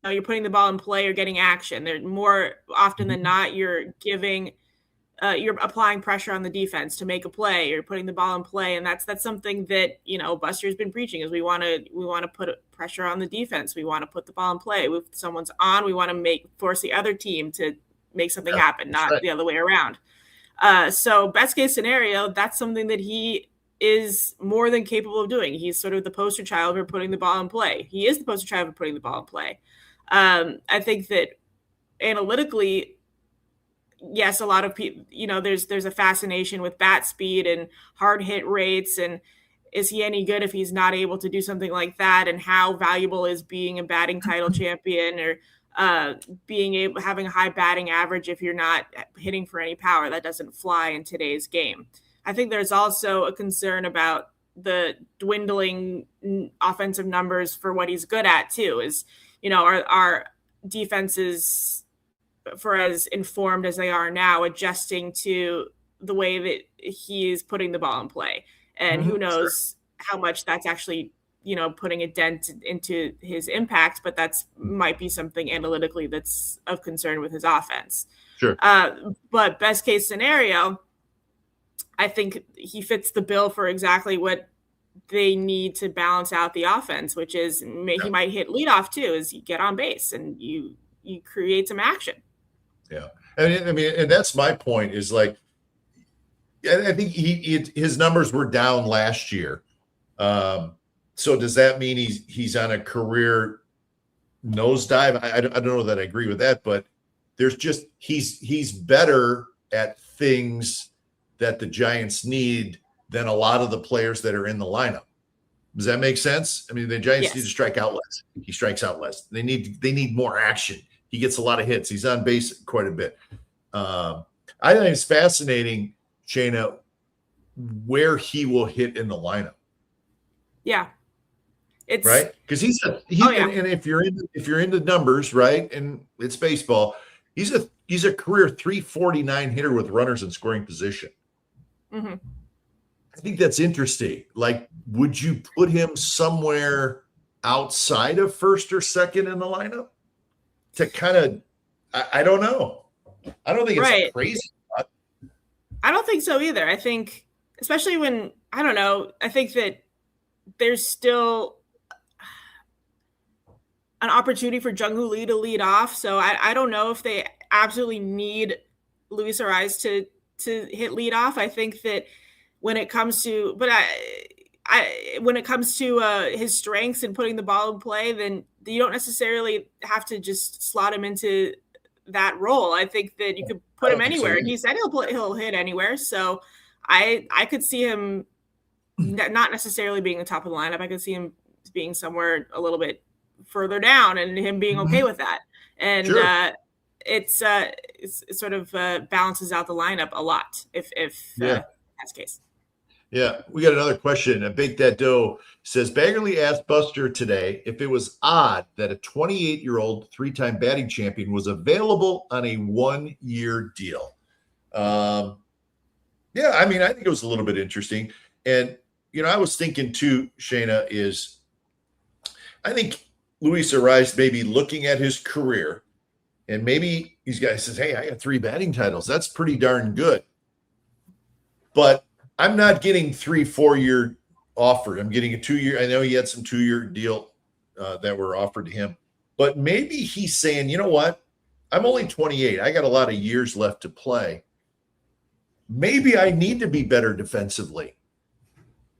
you're putting the ball in play or getting action. They're more often than not, you're applying pressure on the defense to make a play. You're putting the ball in play, and that's something that Buster's been preaching is we want to put pressure on the defense. We want to put the ball in play. If someone's on, we want to force the other team to make something happen, not the other way around. So best case scenario, that's something that he is more than capable of doing. He's sort of the poster child for putting the ball in play. He is the poster child for putting the ball in play. I think that analytically, yes, a lot of people, there's a fascination with bat speed and hard hit rates. And is he any good if he's not able to do something like that? And how valuable is being a batting title champion or having a high batting average if you're not hitting for any power? That doesn't fly in today's game. I think there's also a concern about the dwindling offensive numbers for what he's good at too. Is, our defenses, for as informed as they are now, adjusting to the way that he's putting the ball in play. And who knows how much that's actually, putting a dent into his impact, but that's might be something analytically that's of concern with his offense. Sure. But best case scenario, I think he fits the bill for exactly what they need to balance out the offense, which is he might hit leadoff too, is you get on base and you create some action. Yeah. I mean, and that's my point is like, I think his numbers were down last year. So does that mean he's on a career nosedive? I don't know that I agree with that, but there's just he's better at things that the Giants need than a lot of the players that are in the lineup. Does that make sense? I mean, the Giants need to strike out less. He strikes out less. They need more action. He gets a lot of hits. He's on base quite a bit. I think it's fascinating, Shayna, where he will hit in the lineup. Yeah. It's right. Because and if you're into numbers, right, and it's baseball, he's a career 349 hitter with runners in scoring position. Mm-hmm. I think that's interesting. Like, would you put him somewhere outside of first or second in the lineup to kind of, I don't know. I don't think it's crazy. I don't think so either. I think, especially when, I don't know, I think that there's still an opportunity for Jung-Hoo Lee to lead off. So I don't know if they absolutely need Luis Arraez to hit lead off. I think that when it comes to, when it comes to his strengths and putting the ball in play, then you don't necessarily have to just slot him into that role. I think that you could put him anywhere. And he said he'll hit anywhere. So I could see him not necessarily being the top of the lineup. I could see him being somewhere a little bit further down and him being okay with that. And it sort of balances out the lineup a lot if that's the case. Yeah, we got another question. Bake That Dough says, Baggerly asked Buster today if it was odd that a 28-year-old three-time batting champion was available on a one-year deal. Yeah, I mean, I think it was a little bit interesting. And, I was thinking too, Shayna, is I think Luis Arraez may be looking at his career and maybe he says, hey, I got 3 batting titles. That's pretty darn good. But I'm not getting 3-4-year offer. I'm getting a 2-year. I know he had some 2-year deal that were offered to him, but maybe he's saying, you know what? I'm only 28. I got a lot of years left to play. Maybe I need to be better defensively.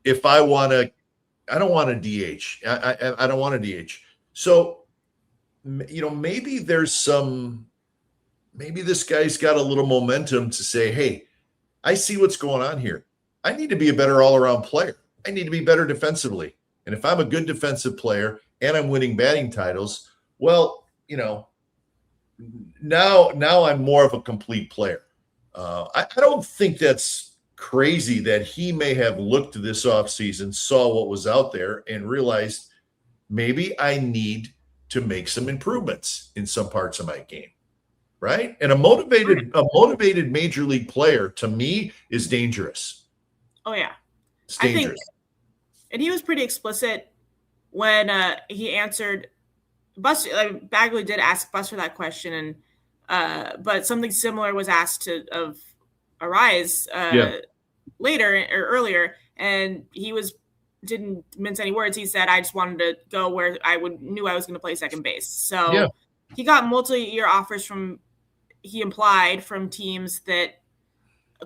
If I don't want a DH. I don't want a DH. So, maybe maybe this guy's got a little momentum to say, hey, I see what's going on here. I need to be a better all-around player. I need to be better defensively. And if I'm a good defensive player and I'm winning batting titles, well, now I'm more of a complete player. I don't think that's crazy that he may have looked this offseason, saw what was out there, and realized maybe I need to make some improvements in some parts of my game. Right? And a motivated major league player, to me, is dangerous. Oh, yeah. It's dangerous. I think, and he was pretty explicit when he answered Buster. Bagley did ask Buster that question, and but something similar was asked of Arraez later or earlier, and he didn't mince any words. He said, I just wanted to go where knew I was going to play second base. So he got multi-year offers he implied from teams that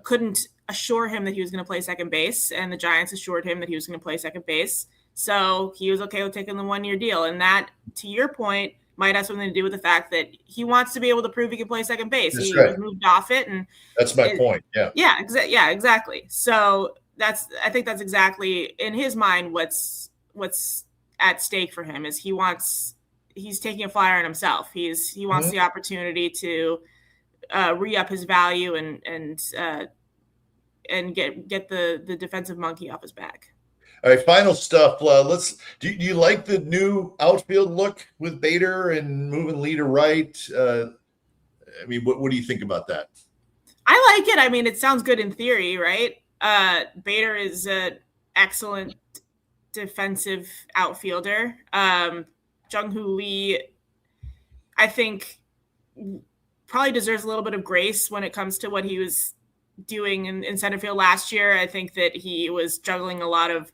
couldn't assure him that he was going to play second base, and the Giants assured him that he was going to play second base. So he was okay with taking the 1-year deal. And that, to your point, might have something to do with the fact that he wants to be able to prove he can play second base. He was moved off it. And that's my point. Yeah. Yeah, exactly. So I think that's exactly in his mind what's at stake for him is he's taking a flyer on himself. He wants the opportunity to re-up his value and get the defensive monkey off his back. All right, final stuff. Do you like the new outfield look with Bader and moving Lee to right? I mean, what do you think about that? I like it. I mean, it sounds good in theory, right? Bader is an excellent defensive outfielder. Jung-Hoo Lee, I think, probably deserves a little bit of grace when it comes to what he was doing in center field last year. I think that he was juggling a lot of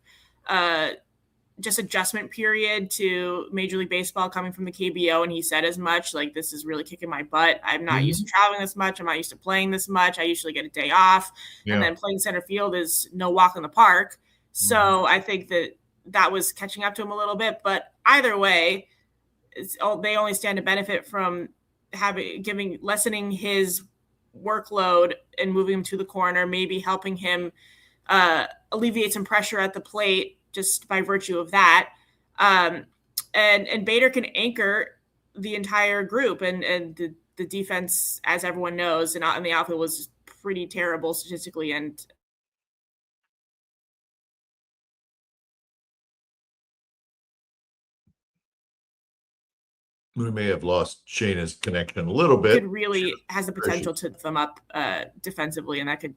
just adjustment period to Major League Baseball coming from the KBO, and he said as much, like, this is really kicking my butt. I'm not used to traveling this much. I'm not used to playing this much. I usually get a day off, and then playing center field is no walk in the park. So I think that was catching up to him a little bit. But either way, they only stand to benefit from lessening his workload and moving him to the corner, maybe helping him alleviate some pressure at the plate just by virtue of that. And Bader can anchor the entire group, and the defense, as everyone knows, in the outfield was pretty terrible statistically. And we may have lost Shayna's connection a little bit. It really has the potential to them up defensively, and that could.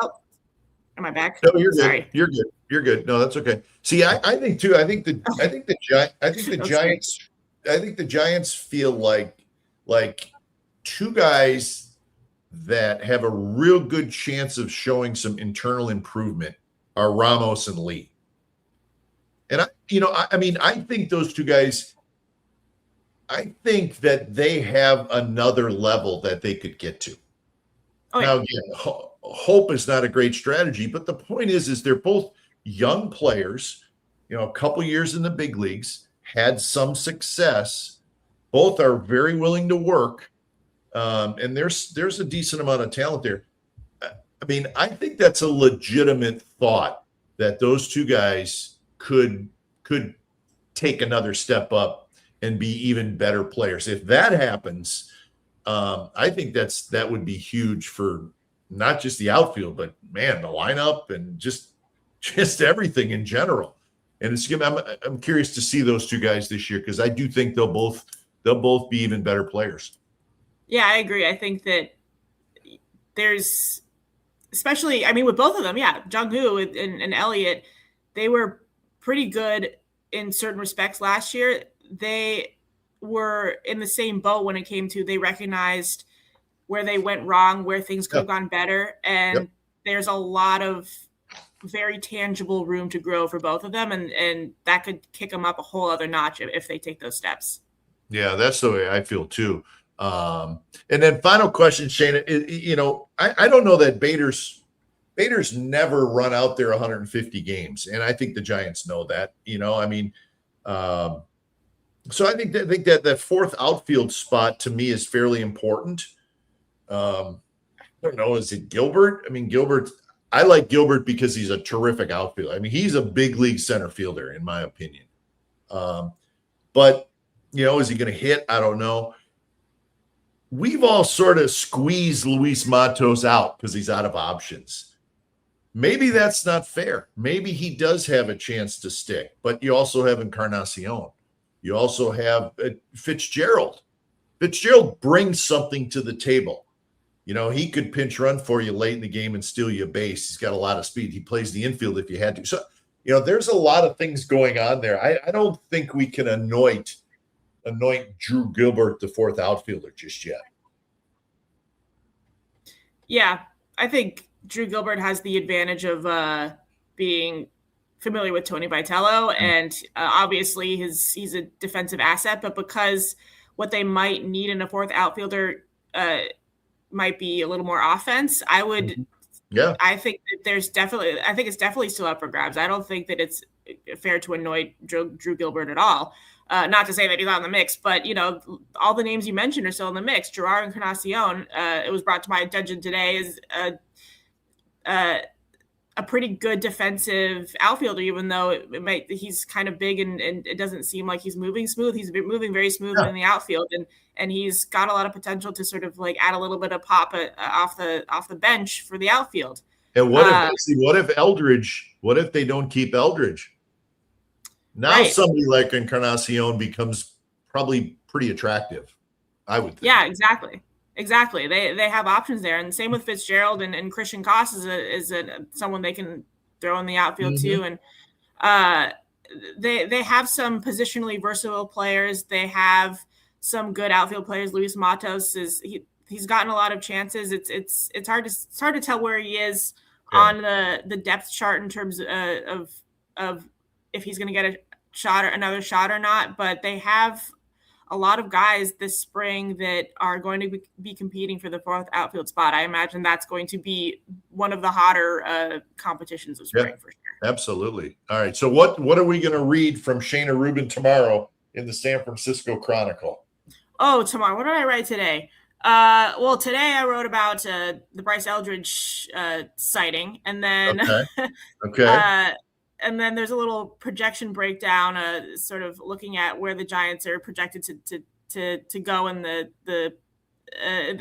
Oh, am I back? No, you're Sorry. good. You're good. You're good. No, that's okay. See, I think too. I think the Giants feel like two guys that have a real good chance of showing some internal improvement are Ramos and Lee. And I think those two guys. I think that they have another level that they could get to. Oh, yeah. Now, again, hope is not a great strategy, but the point is they're both young players, a couple years in the big leagues, had some success. Both are very willing to work, and there's a decent amount of talent there. I mean, I think that's a legitimate thought that those two guys could take another step up and be even better players. If that happens, I think that would be huge for not just the outfield, but man, the lineup and just everything in general. And I'm curious to see those two guys this year, because I do think they'll both be even better players. Yeah, I agree. I think that there's, especially, I mean, with both of them, Jung-Hoo and Elliott, they were pretty good in certain respects last year. They were in the same boat when it came to, they recognized where they went wrong, where things could have gone better. And there's a lot of very tangible room to grow for both of them. And that could kick them up a whole other notch if they take those steps. Yeah, that's the way I feel too. And then final question, Shayna, I don't know that Bader's never run out there 150 games. And I think the Giants know that, so I think that fourth outfield spot to me is fairly important. I don't know. Is it Gilbert? I mean, I like Gilbert because he's a terrific outfielder. I mean, he's a big league center fielder, in my opinion. But, is he going to hit? I don't know. We've all sort of squeezed Luis Matos out because he's out of options. Maybe that's not fair. Maybe he does have a chance to stick, but you also have Encarnacion. You also have Fitzgerald. Fitzgerald brings something to the table. He could pinch run for you late in the game and steal you a base. He's got a lot of speed. He plays the infield if you had to. So, there's a lot of things going on there. I don't think we can anoint Drew Gilbert the fourth outfielder just yet. Yeah, I think Drew Gilbert has the advantage of being familiar with Tony Vitello, and obviously he's a defensive asset, but because what they might need in a fourth outfielder might be a little more offense, I think that I think it's definitely still up for grabs. I don't think that it's fair to anoint Drew Gilbert at all. Not to say that he's not in the mix, but all the names you mentioned are still in the mix. Gerard Encarnacion, it was brought to my attention today, is a pretty good defensive outfielder, even though he's kind of big and it doesn't seem like he's moving smooth. He's moving very smooth in the outfield, and he's got a lot of potential to sort of like add a little bit of pop off the bench for the outfield. And what if they don't keep Eldridge? Now somebody like Encarnacion becomes probably pretty attractive, I would think. Yeah, exactly. They have options there, and same with Fitzgerald and Christian Koss is someone they can throw in the outfield too. And they have some positionally versatile players. They have some good outfield players. Luis Matos he's gotten a lot of chances. It's hard to tell where he is Yeah. on the depth chart in terms of if he's going to get a shot or another shot or not. But they have a lot of guys this spring that are going to be competing for the 4th outfield spot. I imagine that's going to be one of the hotter competitions of spring for sure. Absolutely. All right. So what are we going to read from Shayna Rubin tomorrow in the San Francisco Chronicle? Oh, tomorrow. What did I write today? Well, today I wrote about the Bryce Eldridge sighting, and then Okay. and then there's a little projection breakdown, sort of looking at where the Giants are projected to go in the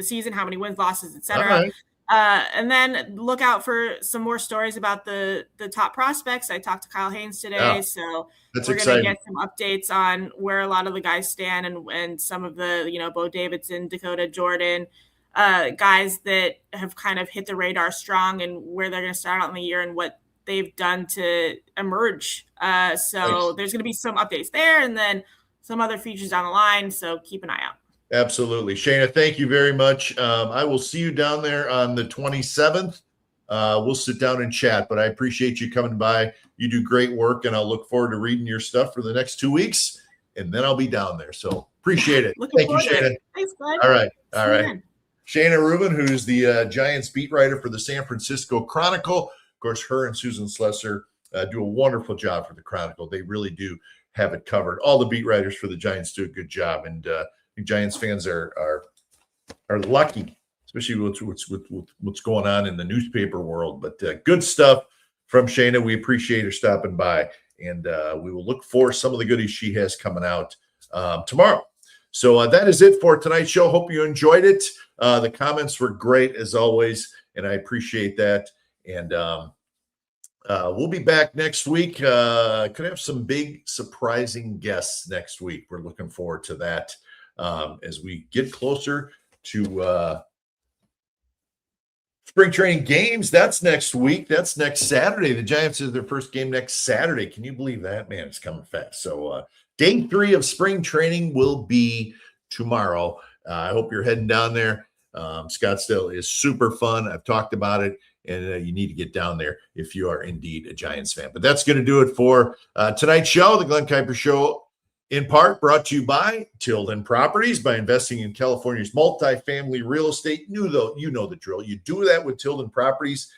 season, how many wins, losses, etc. Right. And then look out for some more stories about the top prospects. I talked to Kyle Haynes today, so we're going to get some updates on where a lot of the guys stand and some of the, Bo Davidson, Dakota Jordan, guys that have kind of hit the radar strong and where they're going to start out in the year and what they've done to emerge. So there's going to be some updates there and then some other features down the line. So keep an eye out. Absolutely. Shayna, thank you very much. I will see you down there on the 27th. We'll sit down and chat, but I appreciate you coming by. You do great work, and I'll look forward to reading your stuff for the next 2 weeks, and then I'll be down there. So appreciate it. Thank you, Shayna. Thanks, bud. All right. Shayna Rubin, who's the Giants beat writer for the San Francisco Chronicle. Of course, her and Susan Slesser do a wonderful job for the Chronicle. They really do have it covered. All the beat writers for the Giants do a good job, and Giants fans are lucky, especially with what's going on in the newspaper world. But good stuff from Shayna. We appreciate her stopping by, and we will look for some of the goodies she has coming out tomorrow. So that is it for tonight's show. Hope you enjoyed it. The comments were great as always, and I appreciate that. And we'll be back next week. Could have some big surprising guests next week. We're looking forward to that. As we get closer to spring training games. That's next week. That's next Saturday. The Giants have their first game next Saturday. Can you believe that? Man, it's coming fast. So day 3 of spring training will be tomorrow. I hope you're heading down there. Scottsdale is super fun. I've talked about it, and you need to get down there if you are indeed a Giants fan. But that's going to do it for tonight's show, the Glen Kuiper Show. In part brought to you by Tilden Properties. By investing in California's multifamily real estate, you know the drill. You do that with Tilden Properties,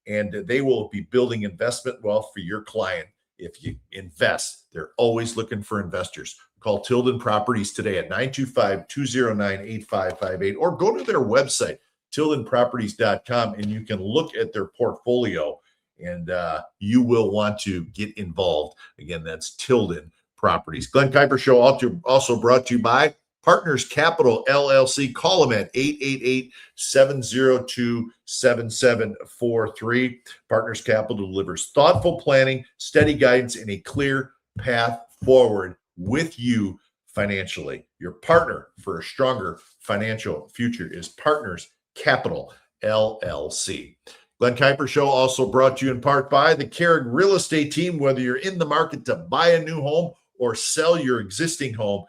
and they will be building investment wealth for your client. If you invest, they're always looking for investors. Call Tilden Properties today at 925-209-8558 or go to their website, tildenproperties.com, and you can look at their portfolio, and you will want to get involved. Again, that's Tilden Properties. Glen Kuiper Show also brought to you by Partners Capital LLC. Call them at 888-702-7743. Partners Capital delivers thoughtful planning, steady guidance, and a clear path forward with you financially. Your partner for a stronger financial future is Partners Capital LLC. Glen Kuiper Show also brought to you in part by the Carrig Real Estate Team. Whether you're in the market to buy a new home or sell your existing home,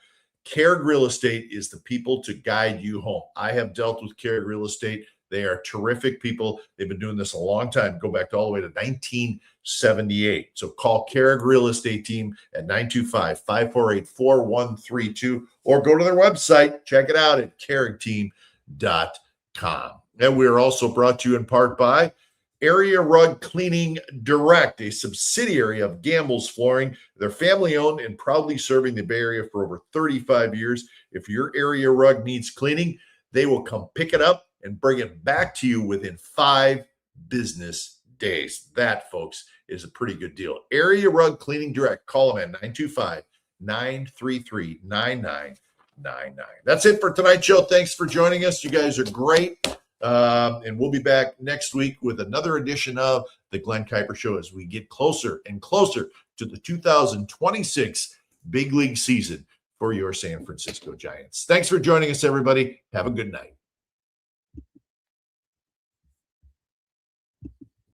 Carrig Real Estate is the people to guide you home. I have dealt with Carrig Real Estate. They are terrific people. They've been doing this a long time. Go back all the way to 1978. So call Carrig Real Estate Team at 925-548-4132 or go to their website. Check it out at carrigteam.com. And we are also brought to you in part by Area Rug Cleaning Direct, a subsidiary of Gamble's Flooring. They're family-owned and proudly serving the Bay Area for over 35 years. If your area rug needs cleaning, they will come pick it up and bring it back to you within 5 business days. That, folks, is a pretty good deal. Area Rug Cleaning Direct. Call them at 925-933-9999. That's it for tonight's show. Thanks for joining us. You guys are great. And we'll be back next week with another edition of the Glen Kuiper Show as we get closer and closer to the 2026 big league season for your San Francisco Giants. Thanks for joining us, everybody. Have a good night.